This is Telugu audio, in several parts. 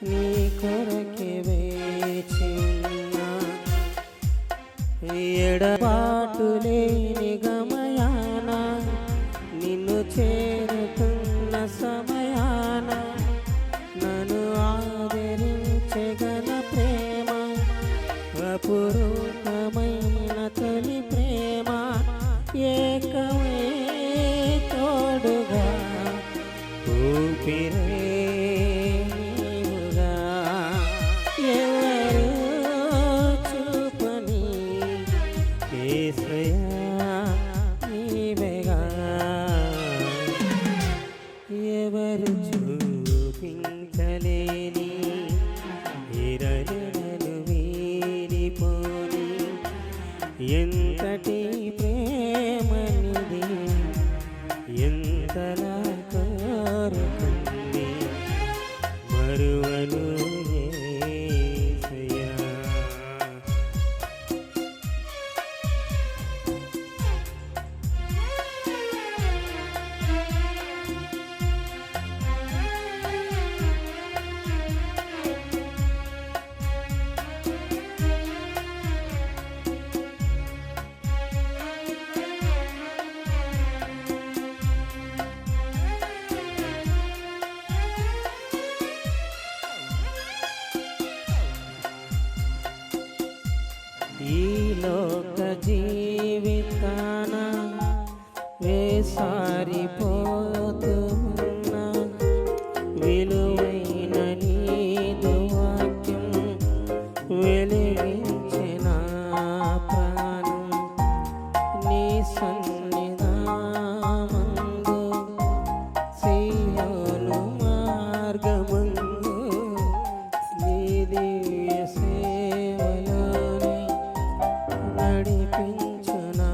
నీ కొరకే వేచి ఉన్నా ఎడబాటు లేని గమయాన నిన్ను చేరుతున్న సమయాన నన్ను ఆదరించగల ప్రేమ అపురూపమైన తొలి ప్రేమ ఏకమే తోడుగా ఊపిరే నీవుగా ఎవరు చూపని యేసయ్యా నీవేగా ఎవరు చూపించలేని ఇరలను వీడిపోని ఎంతటి ప్రేమనిది ఎంతలా కోరుకుంది మరువను యేసయ్యా. ఈ లోక జీవితాన వేసారిపోతున్నా విలువైన నీదు వాక్యం వెలిగించిన ప్రాణం నీ సన్నిధానమందు సీయోను మార్గమందు నీ దివ్య సేవలోనే నడిపించు నా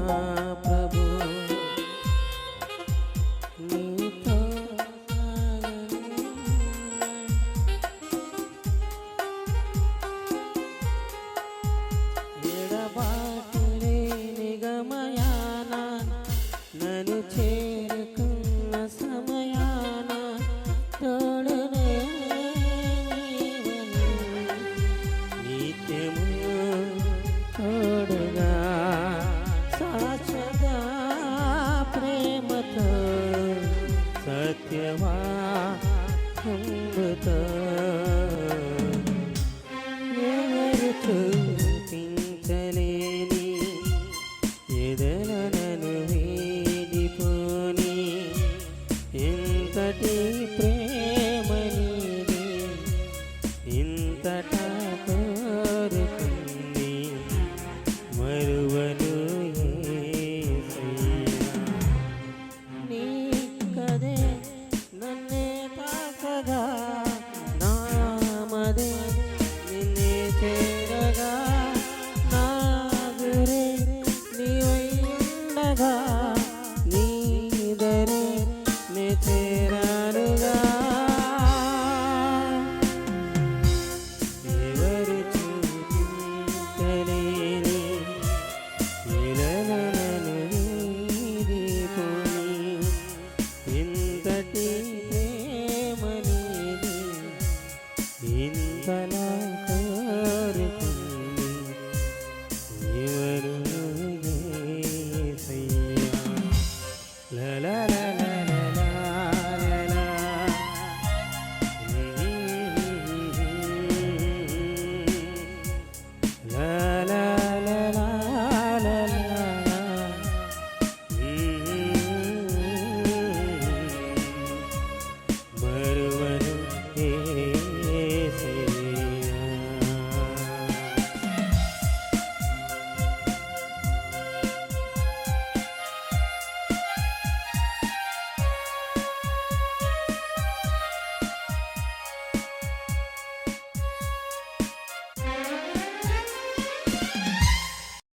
ప్రభు నీతో ఎడబాటు లేని గమయాన నన్ను చేరుకున్న సమయాన తోడునే నీవని నిత్యము తోడుగా శాశ్వత ప్రేమతో సత్యవాక్యముతో ఎవరు చూపించలేని ఎదలను వీడిపోని ఎంతటి ప్రేమనిది ఇంతటా కోరుకుంది మరువను యేసయ్యా. నీ కదే నన్నే తాకగా నామదే నిన్నే చేరగా నా గురే నీవై ఉండగా నీ దరే నే చేరానుగా ఎవరు చూపించలేని ఇలలను వీడిపోని ఇంతటి ప్రేమనిది ఇంతలా